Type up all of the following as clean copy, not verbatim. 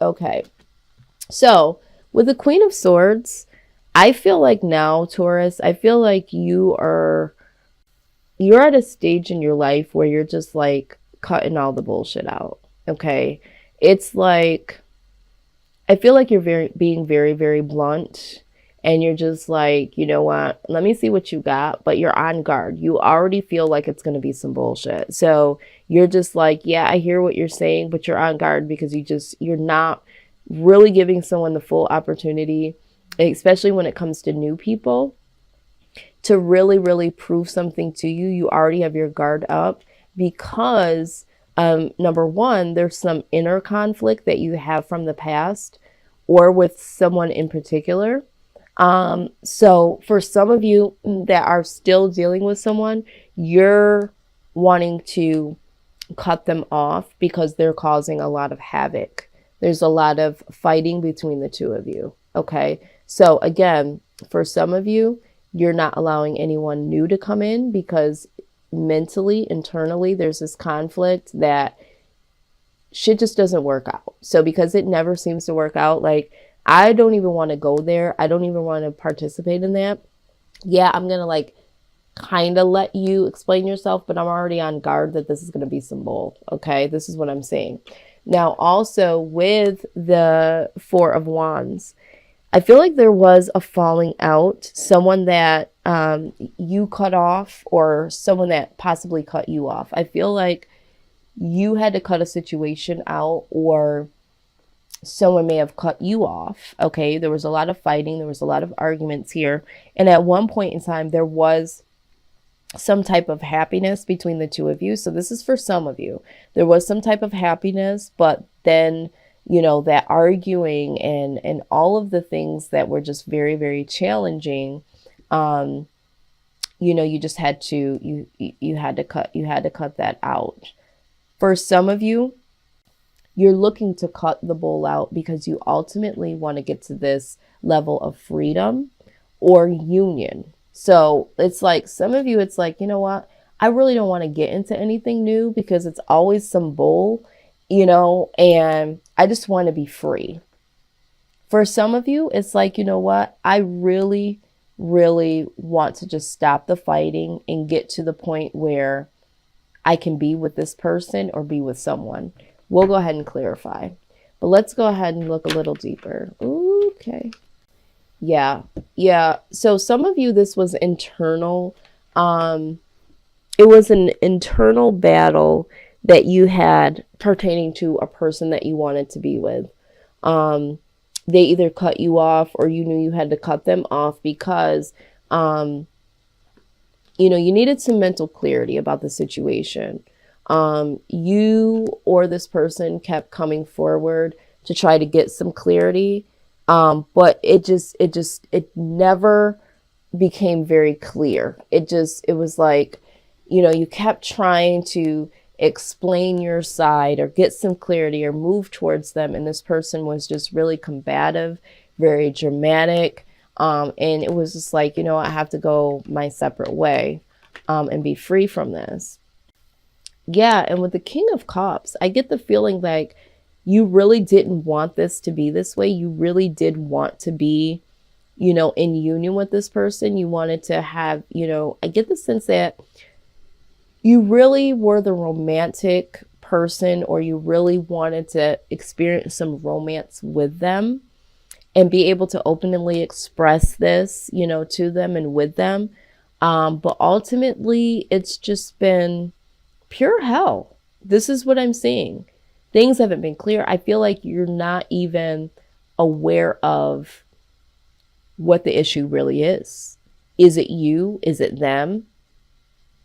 Okay. So with the Queen of Swords, I feel like now, Taurus, I feel like you're at a stage in your life where you're just like cutting all the bullshit out. Okay. It's like I feel like you're being very, very blunt, and you're just like, you know what, let me see what you got, but you're on guard. You already feel like it's gonna be some bullshit. So you're just like, yeah, I hear what you're saying, but you're on guard because you're not really giving someone the full opportunity, especially when it comes to new people, to really, really prove something to you. You already have your guard up because number one, there's some inner conflict that you have from the past or with someone in particular. So for some of you that are still dealing with someone, you're wanting to cut them off because they're causing a lot of havoc. There's a lot of fighting between the two of you. Okay. So again, for some of you, you're not allowing anyone new to come in because mentally, internally, there's this conflict that shit just doesn't work out. So because it never seems to work out, like I don't even want to go there. I don't even want to participate in that. Yeah, I'm going to like kind of let you explain yourself, but I'm already on guard that this is going to be some bull. Okay, this is what I'm saying. Now, also with the Four of Wands, I feel like there was a falling out, someone that you cut off or someone that possibly cut you off. I feel like you had to cut a situation out or someone may have cut you off. Okay, there was a lot of fighting, there was a lot of arguments here. And at one point in time, there was some type of happiness between the two of you. So this is for some of you. There was some type of happiness, but then, you know, that arguing and all of the things that were just very, very challenging, you know, you just had to you had to cut that out. For some of you, you're looking to cut the bull out because you ultimately want to get to this level of freedom or union. So it's like some of you, it's like, you know what? I really don't want to get into anything new because it's always some bull, you know, and I just want to be free. For some of you, it's like, you know what? I really, really want to just stop the fighting and get to the point where I can be with this person or be with someone. We'll go ahead and clarify. But let's go ahead and look a little deeper. Okay. Yeah. Yeah. So some of you, this was internal. It was an internal battle that you had pertaining to a person that you wanted to be with. They either cut you off or you knew you had to cut them off because, you know, you needed some mental clarity about the situation. You or this person kept coming forward to try to get some clarity. But it never became very clear. It was like, you know, you kept trying to explain your side or get some clarity or move towards them. And this person was just really combative, very dramatic. And it was just like, you know, I have to go my separate way, and be free from this. Yeah. And with the King of Cups, I get the feeling like you really didn't want this to be this way. You really did want to be, you know, in union with this person. You wanted to have, you know, I get the sense that you really were the romantic person, or you really wanted to experience some romance with them and be able to openly express this, you know, to them and with them. But ultimately, it's just been pure hell. This is what I'm seeing. Things haven't been clear. I feel like you're not even aware of what the issue really is. Is it you? Is it them?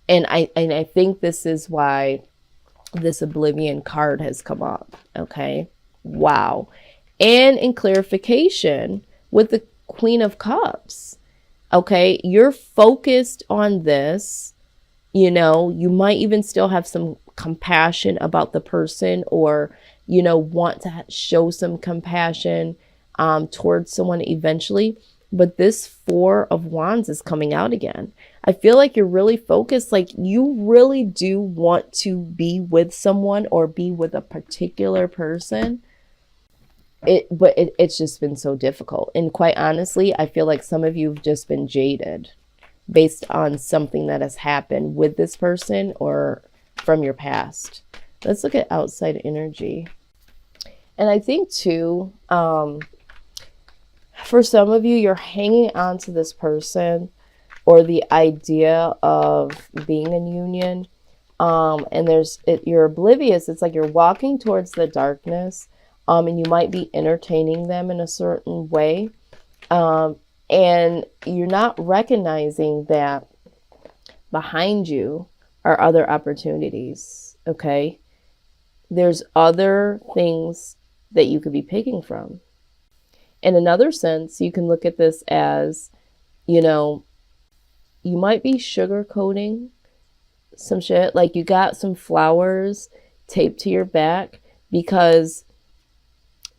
And I think this is why this Oblivion card has come up. Okay. Wow. And in clarification with the Queen of Cups. Okay. You're focused on this. You know, you might even still have some compassion about the person, or, you know, want to show some compassion towards someone eventually. But this Four of Wands is coming out again. I feel like you're really focused, like you really do want to be with someone or be with a particular person. it's just been so difficult. And quite honestly, I feel like some of you have just been jaded based on something that has happened with this person or from your past. Let's look at outside energy. And I think too, for some of you, you're hanging on to this person or the idea of being in union. And you're oblivious. It's like you're walking towards the darkness, and you might be entertaining them in a certain way. And you're not recognizing that behind you are other opportunities. Okay. There's other things that you could be picking from. In another sense, you can look at this as, you might be sugarcoating some shit. Like you got some flowers taped to your back because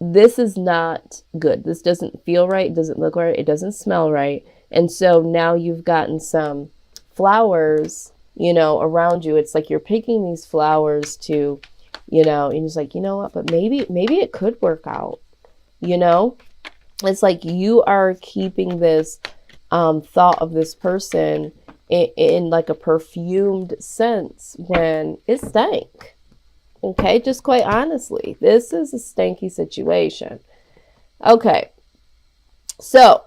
this is not good. This doesn't feel right. It doesn't look right. It doesn't smell right. And so now you've gotten some flowers, around you. It's like you're picking these flowers to, and it's like, you know what, but maybe it could work out, It's like you are keeping this thought of this person in like a perfumed sense when it stank. Okay, just quite honestly, this is a stanky situation. Okay, so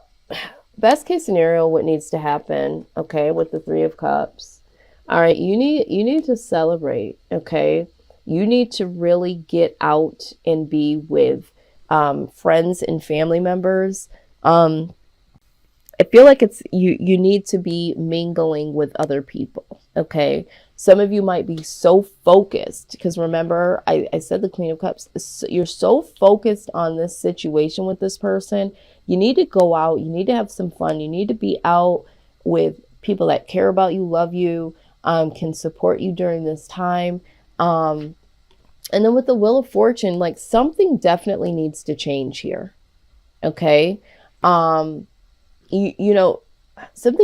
best case scenario, what needs to happen, okay, with the Three of Cups. All right, you need to celebrate, okay? You need to really get out and be with friends and family members. I feel like it's you need to be mingling with other people, okay? Some of you might be so focused because remember, I said the Queen of Cups, you're so focused on this situation with this person. You need to go out, you need to have some fun, you need to be out with people that care about you, love you, can support you during this time. And then with the Wheel of Fortune, like something definitely needs to change here, okay? Something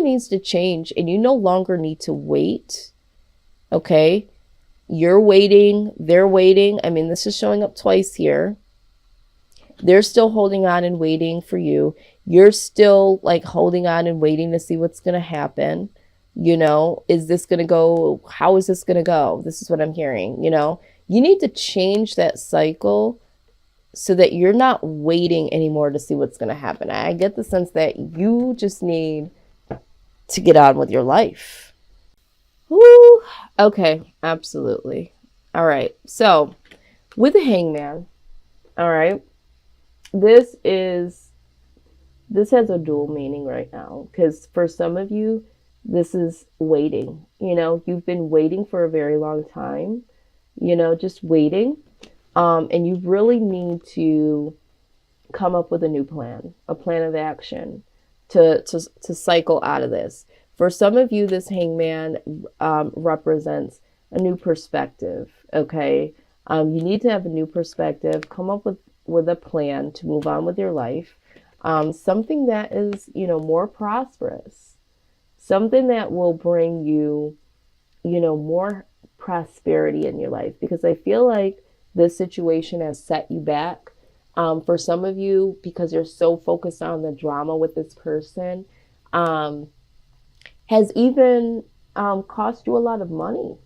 needs to change and you no longer need to wait. Okay. You're waiting. They're waiting. I mean, this is showing up twice here. They're still holding on and waiting for you. You're still like holding on and waiting to see what's going to happen. Is this going to go? How is this going to go? This is what I'm hearing. You need to change that cycle so that you're not waiting anymore to see what's going to happen. I get the sense that you just need to get on with your life. Woo. Okay, absolutely. All right. So with the Hangman, all right, this has a dual meaning right now because for some of you, this is waiting. You've been waiting for a very long time, just waiting. And you really need to come up with a new plan, a plan of action to cycle out of this. For some of you, this Hangman represents a new perspective, okay? You need to have a new perspective, come up with a plan to move on with your life. Something that is, more prosperous. Something that will bring you, more prosperity in your life. Because I feel like this situation has set you back. For some of you, because you're so focused on the drama with this person, has even cost you a lot of money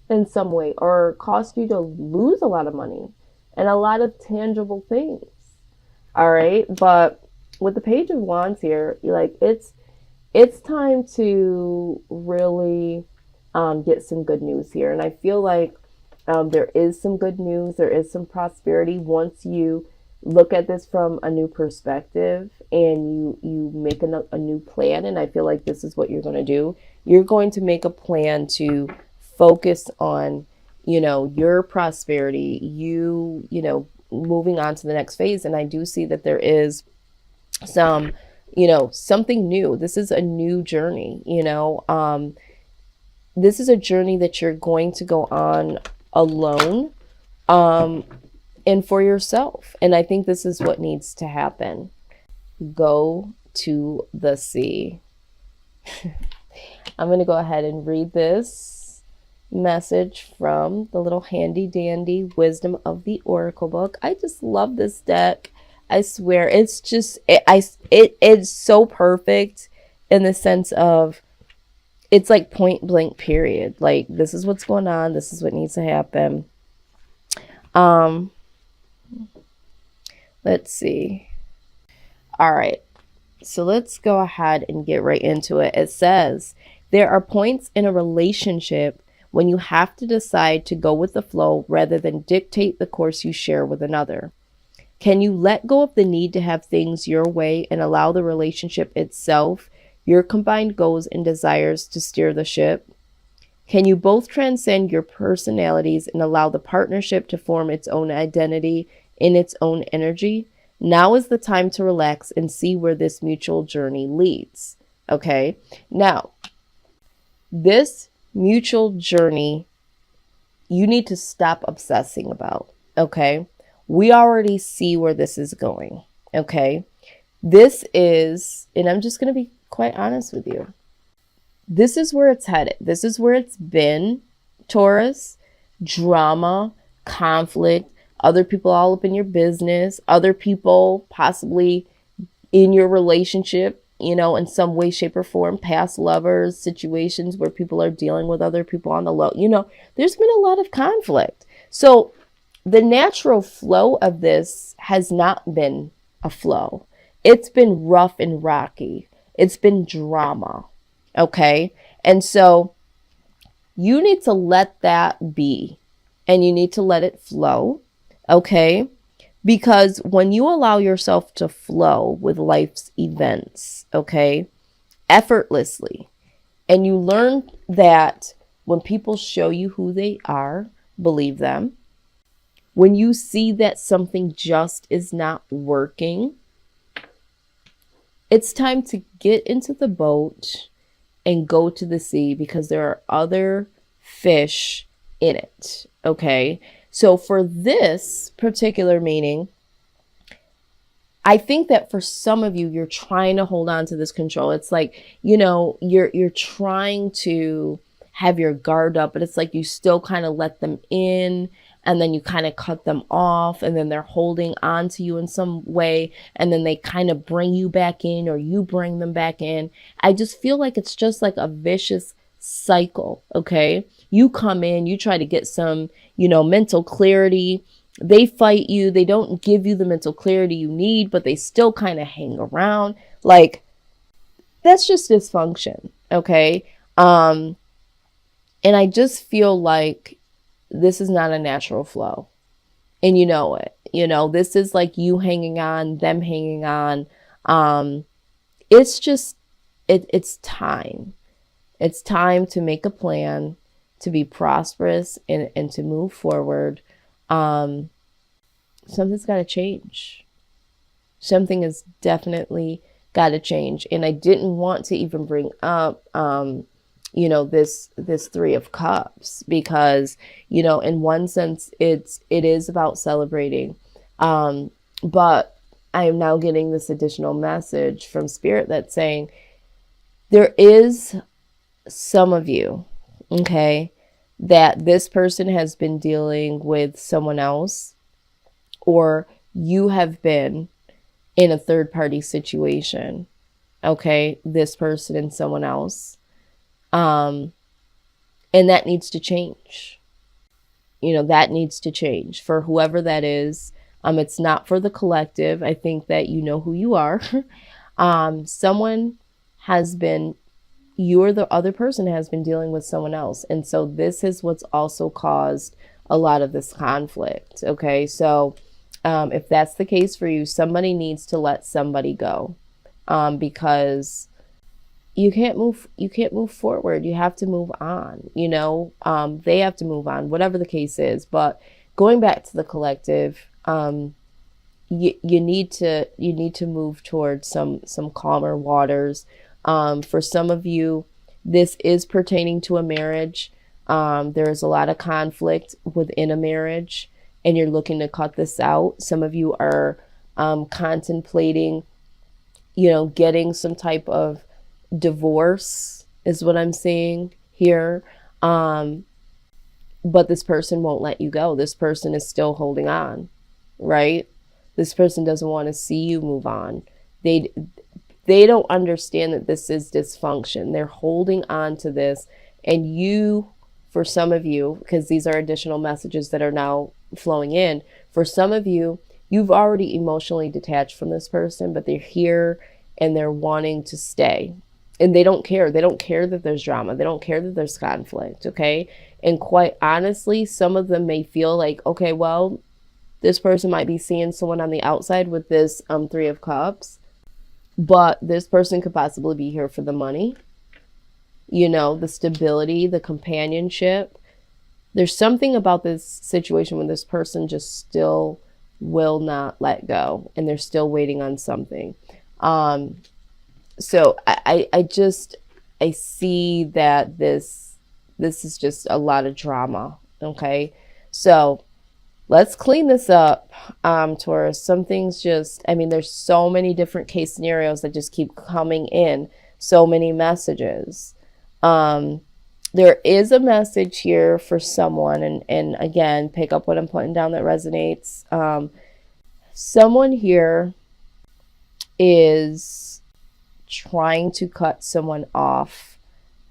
in some way, or cost you to lose a lot of money and a lot of tangible things. All right. But with the Page of Wands here, it's time to really get some good news here. And I feel like there is some good news. There is some prosperity once you look at this from a new perspective and you make a new plan. And I feel like this is what you're going to do. You're going to make a plan to focus on, your prosperity, moving on to the next phase. And I do see that there is some, something new. This is a new journey, this is a journey that you're going to go on alone, and for yourself. And I think this is what needs to happen. Go to the sea. I'm going to go ahead and read this message from the little handy dandy Wisdom of the Oracle book. I just love this deck. I swear, it's just it's so perfect in the sense of it's like point blank period. Like, this is what's going on, this is what needs to happen. Um, let's see. All right. So let's go ahead and get right into it. It says, there are points in a relationship when you have to decide to go with the flow rather than dictate the course you share with another. Can you let go of the need to have things your way and allow the relationship itself, your combined goals and desires, to steer the ship? Can you both transcend your personalities and allow the partnership to form its own identity in its own energy? Now is the time to relax and see where this mutual journey leads. Okay. Now, this mutual journey, you need to stop obsessing about. Okay. We already see where this is going. Okay. This is, and I'm just going to be quite honest with you. This is where it's headed. This is where it's been, Taurus. Drama, conflict, other people all up in your business, other people possibly in your relationship, you know, in some way, shape, or form, past lovers, situations where people are dealing with other people on the low. You know, there's been a lot of conflict. So the natural flow of this has not been a flow. It's been rough and rocky. It's been drama. Okay. And so you need to let that be, and you need to let it flow. Okay. Because when you allow yourself to flow with life's events, okay, effortlessly, and you learn that when people show you who they are, believe them. When you see that something just is not working, it's time to get into the boat and go to the sea, because there are other fish in it. Okay. So for this particular meaning, I think that for some of you, you're trying to hold on to this control. It's like, you know, you're trying to have your guard up, but it's like you still kind of let them in, and then you kind of cut them off, and then they're holding on to you in some way, and then they kind of bring you back in, or you bring them back in. I just feel like it's just like a vicious cycle. Okay. You come in, you try to get some, you know, mental clarity. They fight you. They don't give you the mental clarity you need, but they still kind of hang around. Like, that's just dysfunction. Okay. And I just feel like this is not a natural flow, and you know it. You know, this is like you hanging on, them hanging on. It's just, it's time. It's time to make a plan, to be prosperous, and to move forward. Something's got to change. Something has definitely got to change. And I didn't want to even bring up, you know, this Three of Cups, because, you know, in one sense, it is about celebrating. But I am now getting this additional message from Spirit that's saying there is some of you, okay, that this person has been dealing with someone else, or you have been in a third party situation. Okay. This person and someone else. And that needs to change. You know, that needs to change for whoever that is. It's not for the collective. I think that you know who you are. Someone has been, you or the other person has been dealing with someone else. And so this is what's also caused a lot of this conflict. Okay. So, if that's the case for you, somebody needs to let somebody go, because you can't move forward. You have to move on, you know, they have to move on, whatever the case is. But going back to the collective, you need to move towards some calmer waters. For some of you, this is pertaining to a marriage. There is a lot of conflict within a marriage, and you're looking to cut this out. Some of you are contemplating, you know, getting some type of divorce is what I'm seeing here. But this person won't let you go. This person is still holding on, right? This person doesn't want to see you move on. They they don't understand that this is dysfunction. They're holding on to this. And you, for some of you, because these are additional messages that are now flowing in, for some of you, you've already emotionally detached from this person, but they're here and they're wanting to stay. And they don't care. They don't care that there's drama. They don't care that there's conflict. Okay. And quite honestly, some of them may feel like, okay, well, this person might be seeing someone on the outside with this Three of Cups, but this person could possibly be here for the money, you know, the stability, the companionship. There's something about this situation when this person just still will not let go and they're still waiting on something. So I see that this is just a lot of drama. Okay. So let's clean this up, Taurus. Some things just, I mean, there's so many different case scenarios that just keep coming in, so many messages. There is a message here for someone, and again, pick up what I'm putting down that resonates. Someone here is trying to cut someone off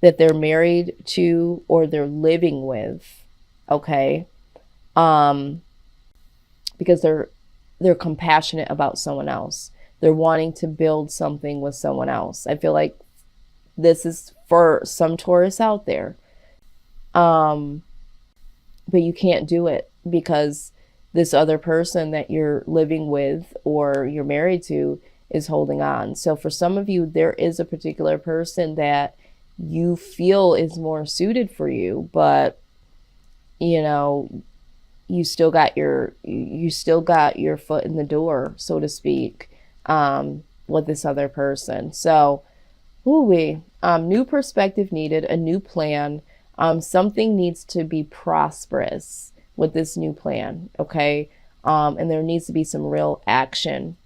that they're married to or they're living with, okay? Because they're compassionate about someone else. They're wanting to build something with someone else. I feel like this is for some Taurus out there. But you can't do it because this other person that you're living with or you're married to is holding on. So for some of you, there is a particular person that you feel is more suited for you, but you know, you still got your foot in the door, so to speak, with this other person. So, new perspective needed, a new plan. Something needs to be prosperous with this new plan, okay? And there needs to be some real action